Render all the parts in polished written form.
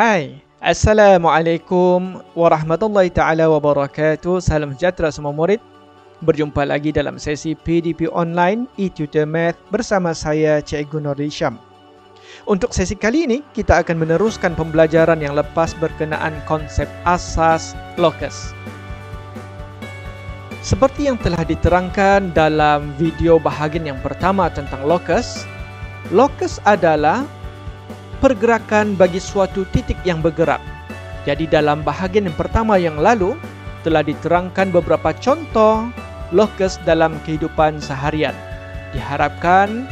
Hai, Assalamualaikum warahmatullahi ta'ala wabarakatuh. Salam sejahtera semua murid. Berjumpa lagi dalam sesi PDP Online e-Tutor Math bersama saya Cikgu Nordin Syam. Untuk sesi kali ini, kita akan meneruskan pembelajaran yang lepas berkenaan konsep asas locus. Seperti yang telah diterangkan dalam video bahagian yang pertama tentang locus, locus adalah pergerakan bagi suatu titik yang bergerak. Jadi dalam bahagian yang pertama yang lalu telah diterangkan beberapa contoh locus dalam kehidupan seharian. Diharapkan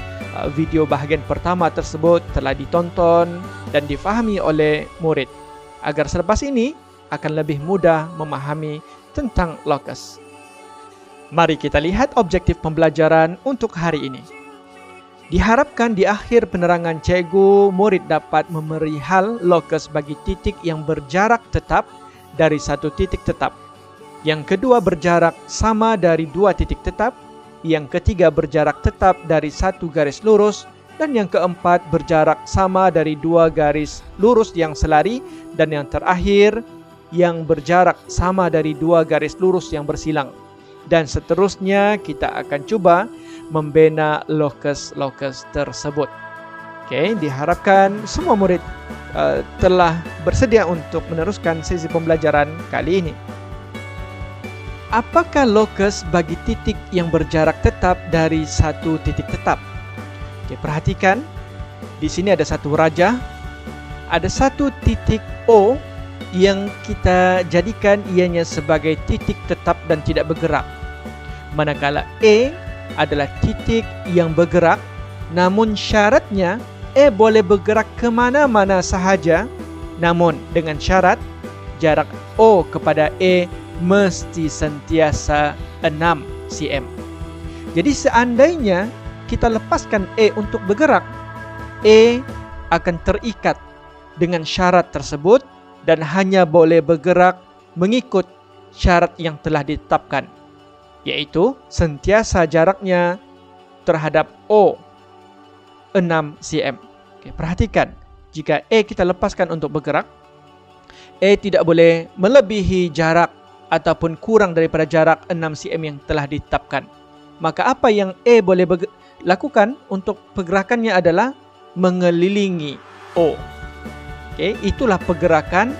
video bahagian pertama tersebut telah ditonton dan difahami oleh murid agar selepas ini akan lebih mudah memahami tentang locus. Mari kita lihat objektif pembelajaran untuk hari ini. Diharapkan di akhir penerangan cikgu, murid dapat memerihal locus bagi titik yang berjarak tetap dari satu titik tetap. Yang kedua berjarak sama dari dua titik tetap. Yang ketiga berjarak tetap dari satu garis lurus. Dan yang keempat berjarak sama dari dua garis lurus yang selari. Dan yang terakhir yang berjarak sama dari dua garis lurus yang bersilang. Dan seterusnya kita akan cuba membina locus-locus tersebut. Oke, diharapkan semua murid telah bersedia untuk meneruskan sesi pembelajaran kali ini. Apakah locus bagi titik yang berjarak tetap dari satu titik tetap? Oke, perhatikan. Di sini ada satu rajah. Ada satu titik O yang kita jadikan ianya sebagai titik tetap dan tidak bergerak. Manakala E adalah titik yang bergerak, namun syaratnya E boleh bergerak ke mana-mana sahaja, namun dengan syarat jarak O kepada E mesti sentiasa 6 cm. Jadi seandainya kita lepaskan E untuk bergerak, E akan terikat dengan syarat tersebut dan hanya boleh bergerak mengikut syarat yang telah ditetapkan, yaitu sentiasa jaraknya terhadap O 6 cm. Oke, perhatikan, jika E kita lepaskan untuk bergerak, E tidak boleh melebihi jarak ataupun kurang daripada jarak 6 cm yang telah ditetapkan. Maka apa yang E boleh lakukan untuk pergerakannya adalah mengelilingi O. Oke, itulah pergerakan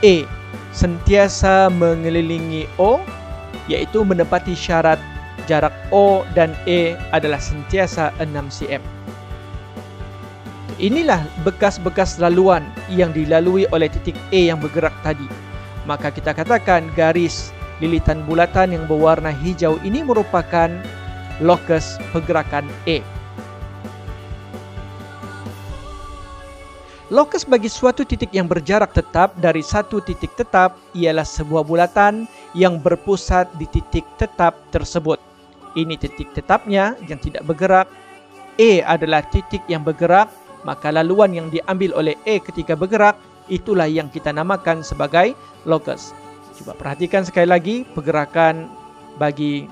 E, sentiasa mengelilingi O, yaitu menepati syarat jarak O dan E adalah sentiasa 6 cm. Inilah bekas-bekas laluan yang dilalui oleh titik E yang bergerak tadi. Maka kita katakan garis lilitan bulatan yang berwarna hijau ini merupakan locus pergerakan E. Locus bagi suatu titik yang berjarak tetap dari satu titik tetap ialah sebuah bulatan yang berpusat di titik tetap tersebut. Ini titik tetapnya yang tidak bergerak. E adalah titik yang bergerak, maka laluan yang diambil oleh E ketika bergerak itulah yang kita namakan sebagai locus. Coba perhatikan sekali lagi pergerakan bagi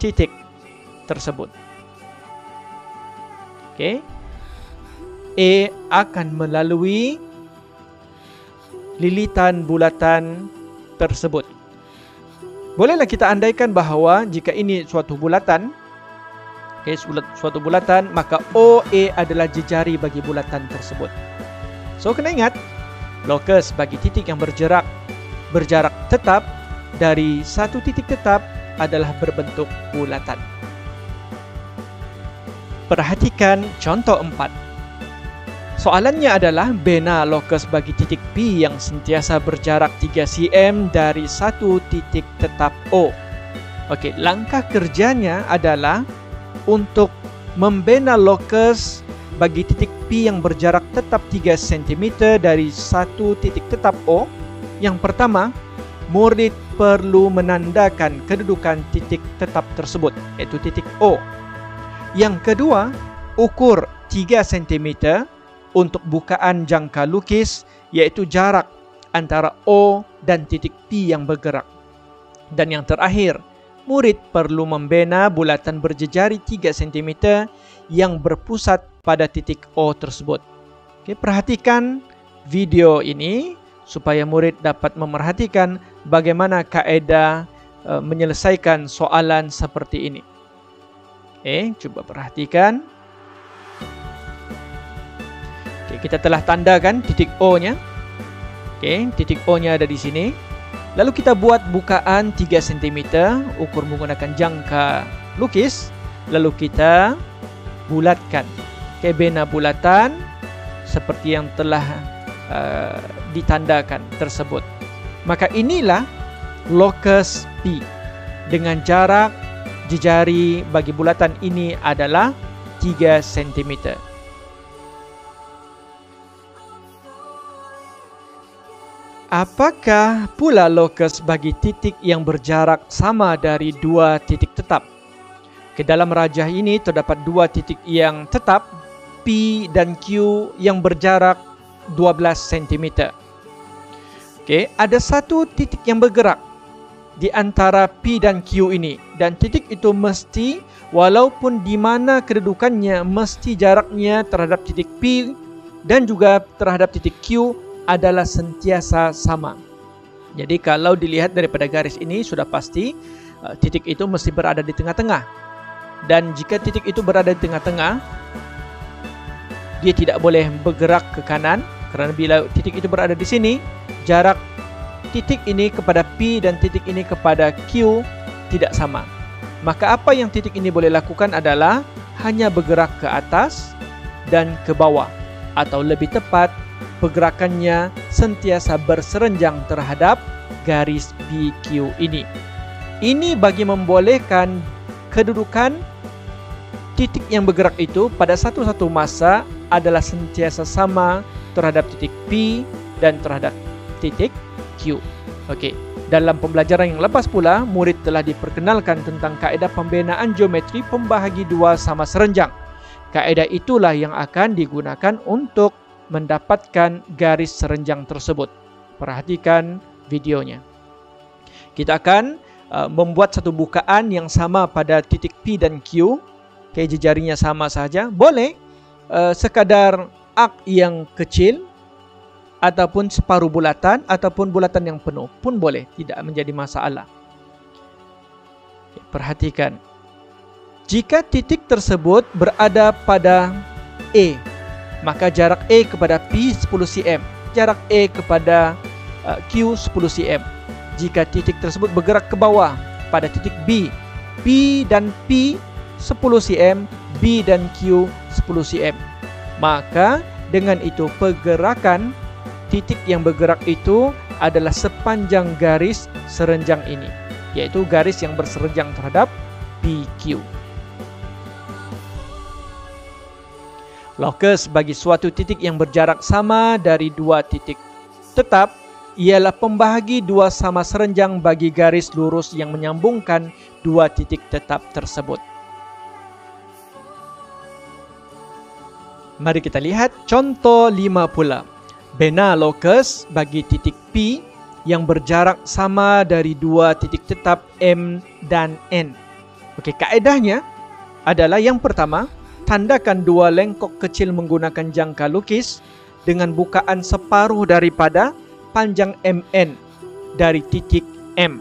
titik tersebut. Oke. E akan melalui lilitan bulatan tersebut. Bolehlah kita andaikan bahawa jika ini suatu bulatan, suatu bulatan, maka OE adalah jejari bagi bulatan tersebut. So, kena ingat, locus bagi titik yang berjarak tetap dari satu titik tetap adalah berbentuk bulatan. Perhatikan contoh 4. Soalannya adalah bina locus bagi titik P yang sentiasa berjarak 3 cm dari satu titik tetap O. Okey, langkah kerjanya adalah untuk membina locus bagi titik P yang berjarak tetap 3 cm dari satu titik tetap O. Yang pertama, murid perlu menandakan kedudukan titik tetap tersebut, iaitu titik O. Yang kedua, ukur 3 cm untuk bukaan jangka lukis, iaitu jarak antara O dan titik P yang bergerak. Dan yang terakhir, murid perlu membina bulatan berjejari 3 cm yang berpusat pada titik O tersebut. Oke, perhatikan video ini supaya murid dapat memerhatikan bagaimana kaedah menyelesaikan soalan seperti ini. Oke, coba perhatikan. Oke, kita telah tandakan titik O-nya. Oke, titik O-nya ada di sini. Lalu kita buat bukaan 3 cm, ukur menggunakan jangka lukis. Lalu kita bulatkan. Oke, bina bulatan seperti yang telah ditandakan tersebut. Maka inilah lokus P. Dengan jarak jejari bagi bulatan ini adalah 3 cm. Apakah pula lokus bagi titik yang berjarak sama dari 2 titik tetap? Ke dalam rajah ini terdapat 2 titik yang tetap, P dan Q, yang berjarak 12 cm. Oke, ada satu titik yang bergerak di antara P dan Q ini, dan titik itu mesti, walaupun di mana kedudukannya, mesti jaraknya terhadap titik P dan juga terhadap titik Q adalah sentiasa sama. Jadi kalau dilihat daripada garis ini sudah pasti titik itu mesti berada di tengah-tengah. Dan jika titik itu berada di tengah-tengah, dia tidak boleh bergerak ke kanan, kerana bila titik itu berada di sini, jarak titik ini kepada P dan titik ini kepada Q tidak sama. Maka apa yang titik ini boleh lakukan adalah hanya bergerak ke atas dan ke bawah, atau lebih tepat, pergerakannya sentiasa berserenjang terhadap garis PQ ini. Ini bagi membolehkan kedudukan titik yang bergerak itu pada satu-satu masa adalah sentiasa sama terhadap titik P dan terhadap titik Q. Okey, dalam pembelajaran yang lepas pula, murid telah diperkenalkan tentang kaedah pembinaan geometri pembahagi dua sama serenjang. Kaedah itulah yang akan digunakan untuk mendapatkan garis serenjang tersebut. Perhatikan videonya. Kita akan membuat satu bukaan yang sama pada titik P dan Q. Okey, jejarinya sama saja. Boleh sekadar arc yang kecil, ataupun separuh bulatan, ataupun bulatan yang penuh pun boleh, tidak menjadi masalah. Perhatikan, jika titik tersebut berada pada A, maka jarak A kepada P 10 cm, jarak A kepada Q 10 cm. Jika titik tersebut bergerak ke bawah pada titik B, P dan P 10 cm, B dan Q 10 cm. Maka dengan itu pergerakan titik yang bergerak itu adalah sepanjang garis serenjang ini, yaitu garis yang berserenjang terhadap PQ. Lokus bagi suatu titik yang berjarak sama dari dua titik tetap ialah pembahagi dua sama serenjang bagi garis lurus yang menyambungkan dua titik tetap tersebut. Mari kita lihat contoh 5 pula. Bina lokus bagi titik P yang berjarak sama dari dua titik tetap M dan N. Okey, kaedahnya adalah yang pertama, tandakan dua lengkok kecil menggunakan jangka lukis dengan bukaan separuh daripada panjang MN dari titik M.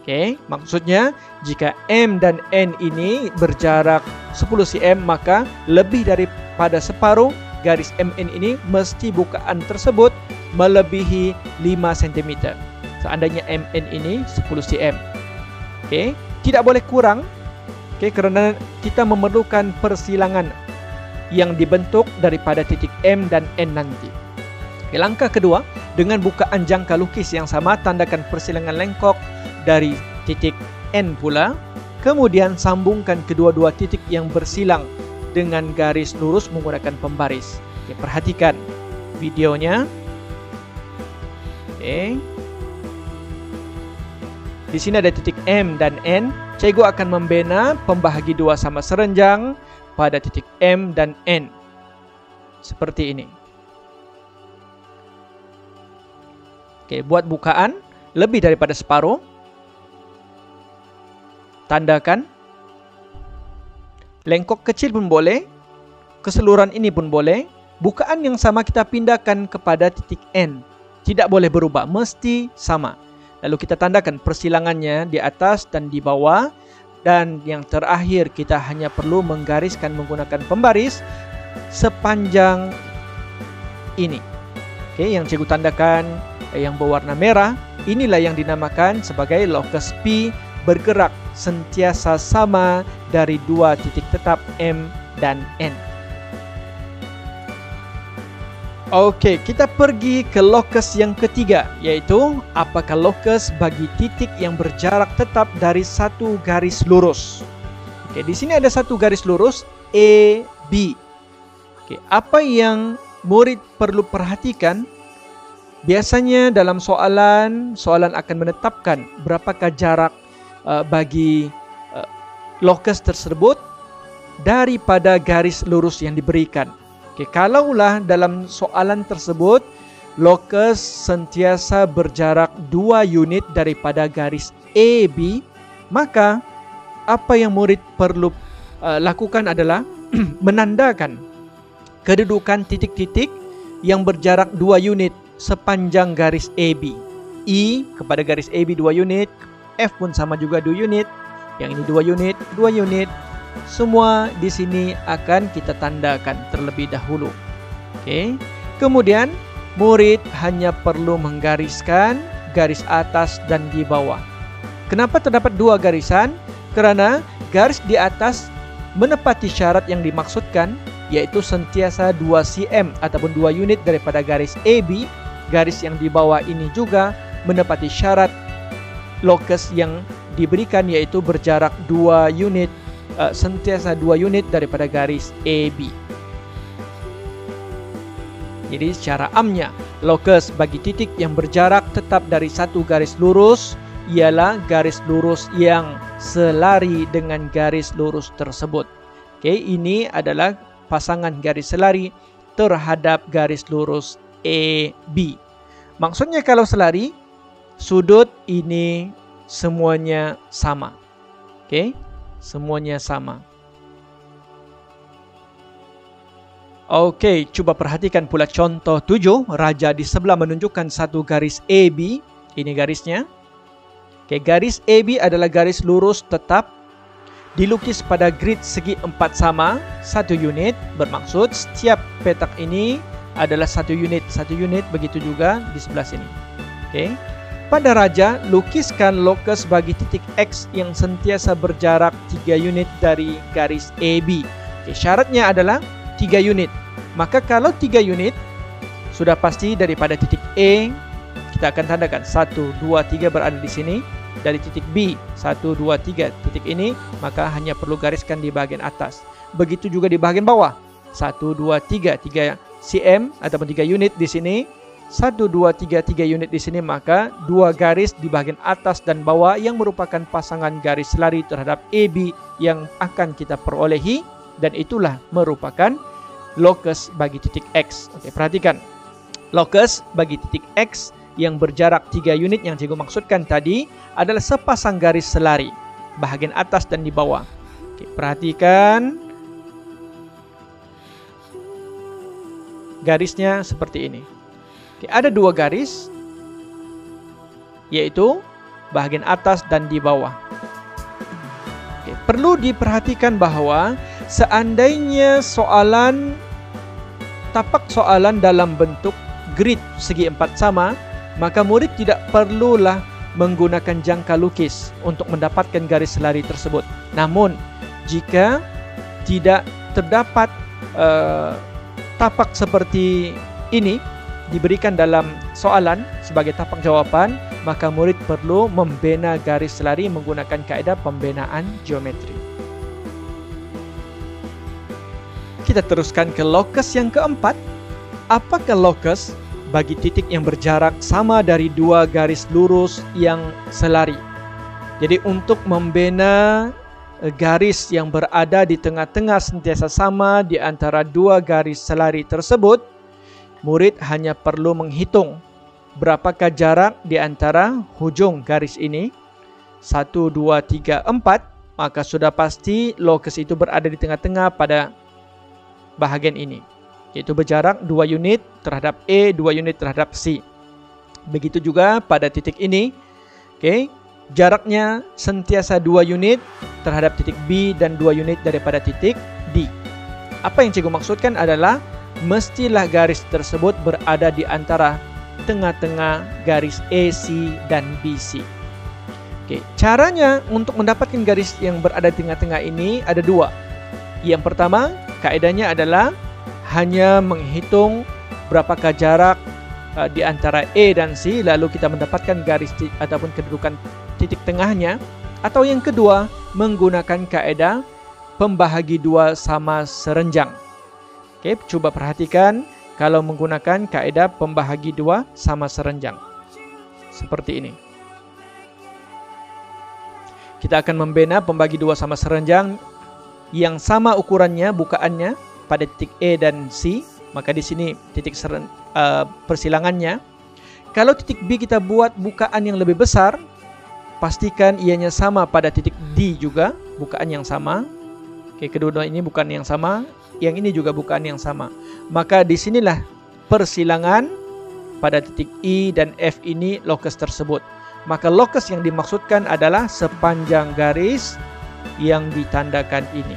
Okey, maksudnya jika M dan N ini berjarak 10 cm, maka lebih daripada separuh garis MN ini mesti bukaan tersebut melebihi 5 cm. Seandainya MN ini 10 cm. Okey, tidak boleh kurang. Okey, kerana kita memerlukan persilangan yang dibentuk daripada titik M dan N nanti. Okay, langkah kedua, dengan bukaan jangka lukis yang sama, tandakan persilangan lengkok dari titik N pula. Kemudian sambungkan kedua-dua titik yang bersilang dengan garis lurus menggunakan pembaris. Okay, perhatikan videonya. Okay. Di sini ada titik M dan N. Cikgu akan membina pembahagi dua sama serenjang pada titik M dan N. Seperti ini. Okay, buat bukaan lebih daripada separuh. Tandakan. Lengkok kecil pun boleh, keseluruhan ini pun boleh, bukaan yang sama kita pindahkan kepada titik N. Tidak boleh berubah, mesti sama. Lalu kita tandakan persilangannya di atas dan di bawah. Dan yang terakhir kita hanya perlu menggariskan menggunakan pembaris sepanjang ini. Oke, yang cikgu tandakan yang berwarna merah, inilah yang dinamakan sebagai locus P bergerak sentiasa sama dari dua titik tetap M dan N. Oke, kita pergi ke locus yang ketiga, yaitu apakah locus bagi titik yang berjarak tetap dari satu garis lurus. Oke, di sini ada satu garis lurus AB. Oke, apa yang murid perlu perhatikan? Biasanya dalam soalan akan menetapkan berapakah jarak bagi locus tersebut daripada garis lurus yang diberikan. Oke, kalaulah dalam soalan tersebut locus sentiasa berjarak 2 unit daripada garis AB, maka apa yang murid perlu lakukan adalah menandakan kedudukan titik-titik yang berjarak 2 unit sepanjang garis AB. I kepada garis AB 2 unit, F pun sama juga 2 unit, yang ini 2 unit, 2 unit. Semua di sini akan kita tandakan terlebih dahulu. Oke. Kemudian murid hanya perlu menggariskan garis atas dan di bawah. Kenapa terdapat 2 garisan? Karena garis di atas menepati syarat yang dimaksudkan, yaitu sentiasa 2 cm ataupun 2 unit daripada garis AB. Garis yang di bawah ini juga menepati syarat locus yang diberikan, yaitu berjarak 2 unit, sentiasa 2 unit daripada garis AB. Jadi secara amnya, locus bagi titik yang berjarak tetap dari satu garis lurus ialah garis lurus yang selari dengan garis lurus tersebut. Oke, ini adalah pasangan garis selari terhadap garis lurus AB. Maksudnya kalau selari, sudut ini semuanya sama. Oke, semuanya sama. Oke, coba perhatikan pula contoh 7. Raja di sebelah menunjukkan satu garis AB. Ini garisnya. Oke, garis AB adalah garis lurus tetap dilukis pada grid segi 4 sama 1 unit. Bermaksud setiap petak ini adalah 1 unit. 1 unit, begitu juga di sebelah sini. Oke. Pada raja, lukiskan locus bagi titik X yang sentiasa berjarak 3 unit dari garis AB. Oke, syaratnya adalah 3 unit. Maka kalau 3 unit, sudah pasti daripada titik E, kita akan tandakan 1, 2, 3 berada di sini. Dari titik B, 1, 2, 3 titik ini, maka hanya perlu gariskan di bagian atas. Begitu juga di bagian bawah. 1, 2, 3, 3 cm ataupun 3 unit di sini. 1, 2, 3, 3 unit di sini, maka 2 garis di bagian atas dan bawah yang merupakan pasangan garis selari terhadap AB yang akan kita perolehi, dan itulah merupakan locus bagi titik X. Oke, perhatikan. Locus bagi titik X yang berjarak 3 unit yang cikgu maksudkan tadi adalah sepasang garis selari bahagian atas dan di bawah. Oke, perhatikan garisnya seperti ini. Oke, ada 2 garis, yaitu bahagian atas dan di bawah. Oke, perlu diperhatikan bahwa seandainya tapak soalan dalam bentuk grid segi 4 sama, maka murid tidak perlulah menggunakan jangka lukis untuk mendapatkan garis selari tersebut. Namun, jika tidak terdapat tapak seperti ini diberikan dalam soalan sebagai tapak jawaban, maka murid perlu membina garis selari menggunakan kaedah pembenaan geometri. Kita teruskan ke locus yang keempat. Apakah locus bagi titik yang berjarak sama dari 2 garis lurus yang selari? Jadi untuk membina garis yang berada di tengah-tengah sentiasa sama di antara 2 garis selari tersebut, murid hanya perlu menghitung berapakah jarak di antara hujung garis ini. 1, 2, 3, 4. Maka sudah pasti locus itu berada di tengah-tengah pada bahagian ini. yaitu berjarak 2 unit terhadap E, 2 unit terhadap C. Begitu juga pada titik ini, oke, jaraknya sentiasa 2 unit terhadap titik B dan 2 unit daripada titik D. Apa yang cikgu maksudkan adalah mestilah garis tersebut berada di antara tengah-tengah garis AC dan BC. Oke, caranya untuk mendapatkan garis yang berada di tengah-tengah ini ada dua. Yang pertama, kaedahnya adalah hanya menghitung berapakah jarak di antara E dan C, lalu kita mendapatkan garis ataupun kedudukan titik tengahnya. Atau yang kedua, menggunakan kaedah pembahagi dua sama serenjang. Oke, coba perhatikan kalau menggunakan kaedah pembahagi dua sama serenjang. Seperti ini. Kita akan membina pembagi dua sama serenjang yang sama ukurannya, bukaannya pada titik E dan C. Maka di sini titik persilangannya. Kalau titik B kita buat bukaan yang lebih besar, pastikan ianya sama pada titik D juga, bukaan yang sama. Oke, kedua ini bukaan yang sama, yang ini juga bukaan yang sama. Maka disinilah persilangan pada titik I dan F ini lokus tersebut. Maka lokus yang dimaksudkan adalah sepanjang garis yang ditandakan ini.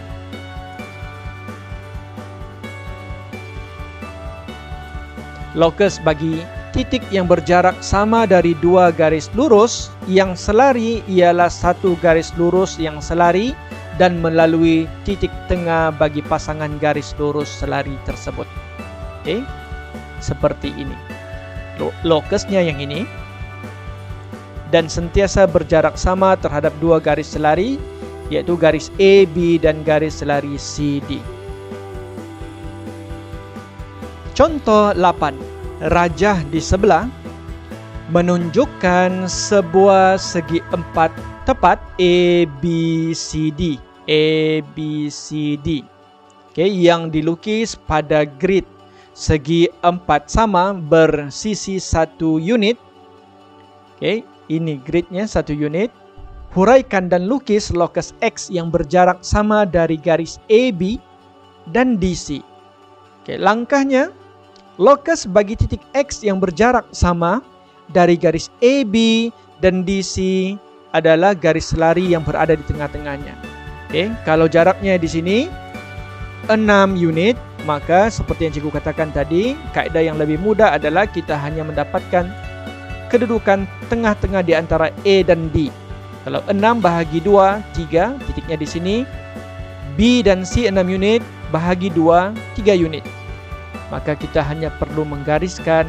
Lokus bagi titik yang berjarak sama dari dua garis lurus yang selari ialah satu garis lurus yang selari dan melalui titik tengah bagi pasangan garis lurus selari tersebut. Oke, seperti ini. Lokusnya yang ini. Dan sentiasa berjarak sama terhadap dua garis selari, yaitu garis AB dan garis selari CD. Contoh 8. Rajah di sebelah menunjukkan sebuah segi empat tepat ABCD. ABCD. Oke, yang dilukis pada grid segi empat sama bersisi 1 unit. Oke, ini gridnya 1 unit. Huraikan dan lukis lokus X yang berjarak sama dari garis AB dan DC. Oke, langkahnya, lokus bagi titik X yang berjarak sama dari garis AB dan DC adalah garis selari yang berada di tengah-tengahnya. Oke, kalau jaraknya di sini 6 unit, maka seperti yang cikgu katakan tadi, kaedah yang lebih mudah adalah kita hanya mendapatkan kedudukan tengah-tengah di antara E dan D. Kalau 6 bahagi 2, 3, titiknya di sini. B dan C 6 unit, bahagi 2, 3 unit. Maka kita hanya perlu menggariskan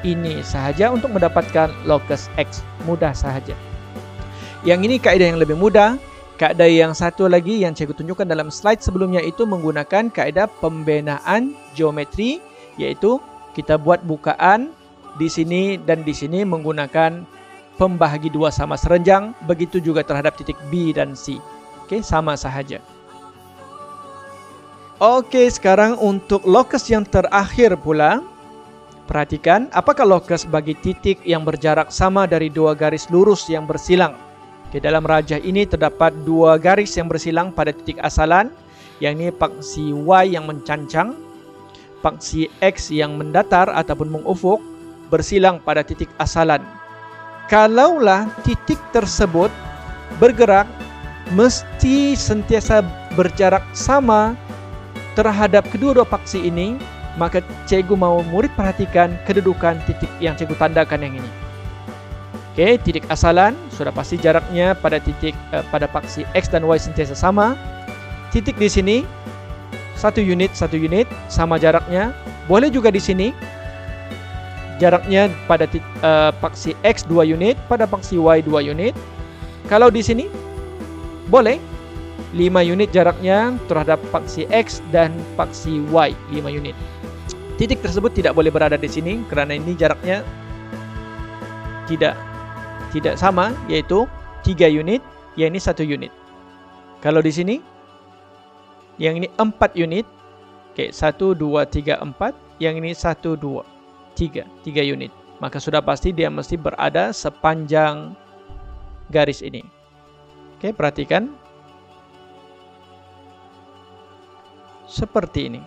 ini sahaja untuk mendapatkan lokus X. Mudah sahaja. Yang ini kaedah yang lebih mudah. Kaedah yang satu lagi yang saya tunjukkan dalam slide sebelumnya itu menggunakan kaedah pembenaan geometri, yaitu kita buat bukaan di sini dan di sini menggunakan pembahagi dua sama serenjang. Begitu juga terhadap titik B dan C. Oke, sama sahaja. Oke, sekarang untuk lokus yang terakhir pula. Perhatikan, apakah lokus bagi titik yang berjarak sama dari dua garis lurus yang bersilang? Di dalam rajah ini terdapat dua garis yang bersilang pada titik asalan. Yang ini paksi Y yang mencancang, paksi X yang mendatar ataupun mengufuk, bersilang pada titik asalan. Kalaulah titik tersebut bergerak, mesti sentiasa berjarak sama terhadap kedua-dua paksi ini, maka cikgu mau murid perhatikan kedudukan titik yang cikgu tandakan yang ini. Oke, titik asalan sudah pasti jaraknya pada titik pada paksi X dan Y sentiasa sama. Titik di sini 1 unit sama jaraknya. Boleh juga di sini jaraknya pada paksi X 2 unit, pada paksi Y 2 unit. Kalau di sini boleh 5 unit jaraknya terhadap paksi X dan paksi Y 5 unit. Titik tersebut tidak boleh berada di sini karena ini jaraknya tidak sama, yaitu 3 unit, yang ini 1 unit. Kalau di sini yang ini 4 unit. Oke, 1 2 3 4, yang ini 1 2 3 unit. Maka sudah pasti dia mesti berada sepanjang garis ini. Oke, perhatikan. Seperti ini.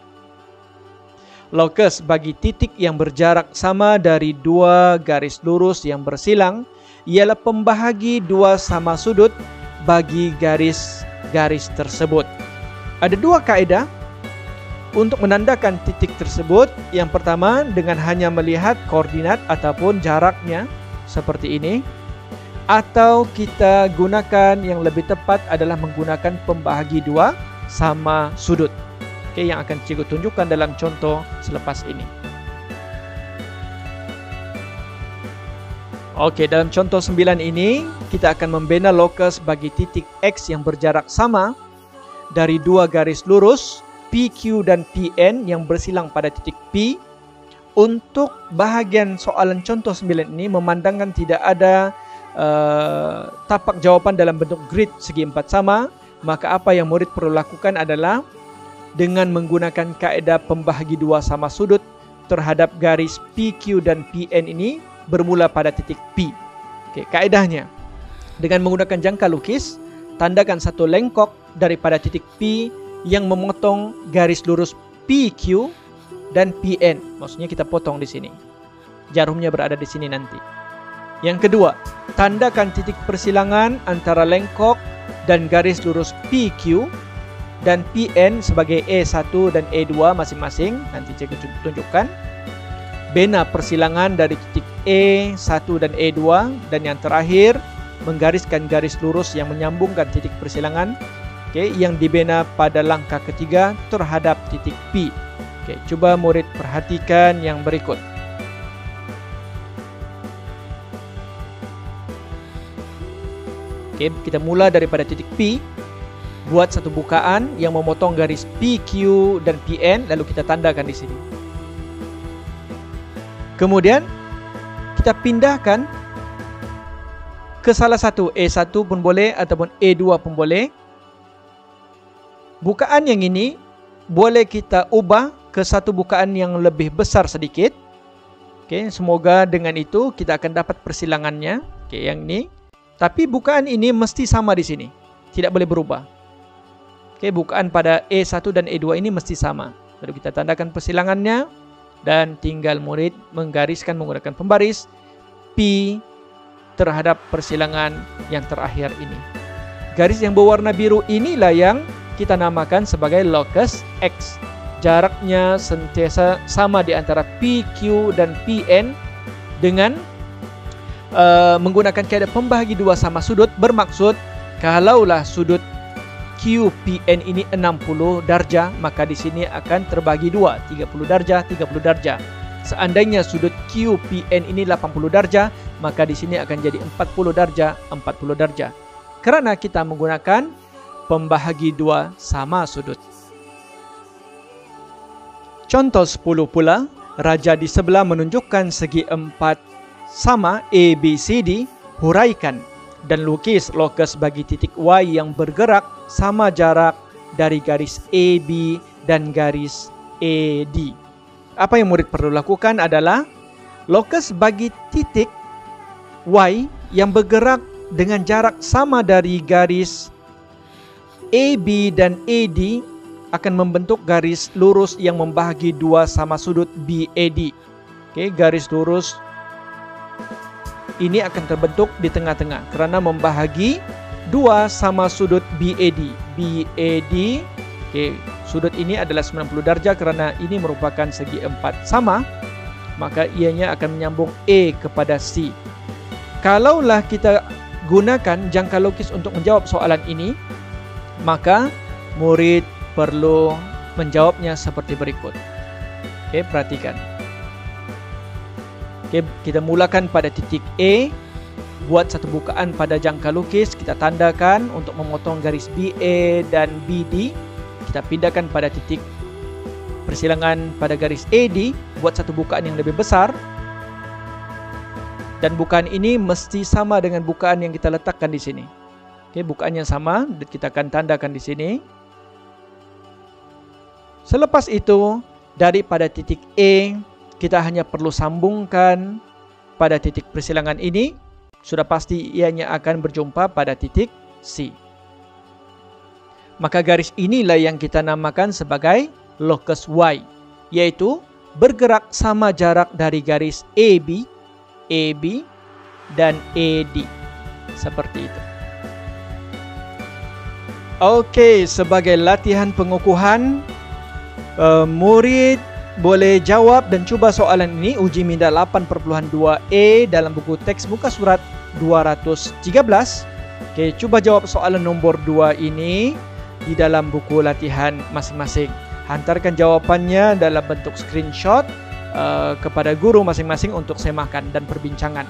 Lokus bagi titik yang berjarak sama dari dua garis lurus yang bersilang ialah pembahagi dua sama sudut bagi garis-garis tersebut. Ada dua kaedah untuk menandakan titik tersebut. Yang pertama, dengan hanya melihat koordinat ataupun jaraknya seperti ini, atau kita gunakan yang lebih tepat adalah menggunakan pembahagi dua sama sudut. Oke, yang akan cikgu tunjukkan dalam contoh selepas ini. Oke, dalam contoh 9 ini kita akan membina lokus bagi titik X yang berjarak sama dari dua garis lurus PQ dan PN yang bersilang pada titik P. Untuk bahagian soalan contoh 9 ini memandangkan tidak ada tapak jawaban dalam bentuk grid segi empat sama, maka apa yang murid perlu lakukan adalah dengan menggunakan kaedah pembahagi dua sama sudut terhadap garis PQ dan PN ini bermula pada titik P. Oke, kaedahnya dengan menggunakan jangka lukis, tandakan satu lengkok daripada titik P yang memotong garis lurus PQ dan PN. Maksudnya kita potong di sini. Jarumnya berada di sini nanti. Yang kedua, tandakan titik persilangan antara lengkok dan garis lurus PQ dan PN sebagai E1 dan E2 masing-masing. Nanti saya tunjukkan. Bina persilangan dari titik E1 dan E2. Dan yang terakhir, menggariskan garis lurus yang menyambungkan titik persilangan, yang dibina pada langkah ketiga terhadap titik P. Coba murid perhatikan yang berikut. Kita mula daripada titik P. Buat satu bukaan yang memotong garis PQ dan PN, lalu kita tandakan di sini. Kemudian kita pindahkan ke salah satu, E1 pun boleh ataupun E2 pun boleh. Bukaan yang ini boleh kita ubah ke satu bukaan yang lebih besar sedikit. Semoga dengan itu kita akan dapat persilangannya. Yang ini. Tapi bukaan ini mesti sama di sini, tidak boleh berubah. Bukaan pada E1 dan E2 ini mesti sama. Lalu kita tandakan persilangannya dan tinggal murid menggariskan menggunakan pembaris P terhadap persilangan yang terakhir ini. Garis yang berwarna biru inilah yang kita namakan sebagai lokus X. Jaraknya sentiasa sama di antara PQ dan PN dengan menggunakan kaedah pembahagi dua sama sudut. Bermaksud kalaulah sudut QPN ini 60 darjah, maka di sini akan terbagi dua, 30 darjah, 30 darjah. Seandainya sudut QPN ini 80 darjah, maka di sini akan jadi 40 darjah, 40 darjah. Kerana kita menggunakan pembahagi dua sama sudut. Contoh 10 pula, raja di sebelah menunjukkan segi empat sama ABCD, huraikan dan lukis lokus bagi titik Y yang bergerak sama jarak dari garis AB dan garis AD. Apa yang murid perlu lakukan adalah lokus bagi titik Y yang bergerak dengan jarak sama dari garis AB dan AD akan membentuk garis lurus yang membahagi dua sama sudut BAD. Garis lurus ini akan terbentuk di tengah-tengah kerana membahagi dua sama sudut BAD. BAD, sudut ini adalah 90 darjah kerana ini merupakan segi empat sama, maka ianya akan menyambung A kepada C. Kalaulah kita gunakan jangka lukis untuk menjawab soalan ini, maka murid perlu menjawabnya seperti berikut. Perhatikan. Kita mulakan pada titik A, buat satu bukaan pada jangka lukis, kita tandakan untuk memotong garis BA dan BD. Kita pindahkan pada titik persilangan pada garis AD, buat satu bukaan yang lebih besar. Dan bukaan ini mesti sama dengan bukaan yang kita letakkan di sini. Bukaan yang sama, kita akan tandakan di sini. Selepas itu, daripada titik A, kita hanya perlu sambungkan pada titik persilangan ini. Sudah pasti ianya akan berjumpa pada titik C. Maka garis inilah yang kita namakan sebagai lokus Y, yaitu bergerak sama jarak dari garis AB, AB, dan AD. Seperti itu. Oke, sebagai latihan pengukuhan, murid boleh jawab dan cuba soalan ini, uji minda 8.2e dalam buku teks muka surat 213. Oke, coba jawab soalan nomor 2 ini di dalam buku latihan masing-masing. Hantarkan jawabannya dalam bentuk screenshot kepada guru masing-masing untuk semakan dan perbincangan.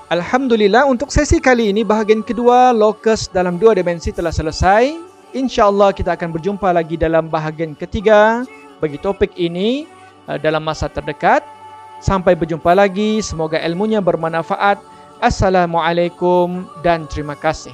Alhamdulillah, untuk sesi kali ini bahagian kedua lokus dalam 2 dimensi telah selesai. InsyaAllah kita akan berjumpa lagi dalam bahagian ketiga bagi topik ini dalam masa terdekat. Sampai berjumpa lagi, semoga ilmunya bermanfaat. Assalamualaikum dan terima kasih.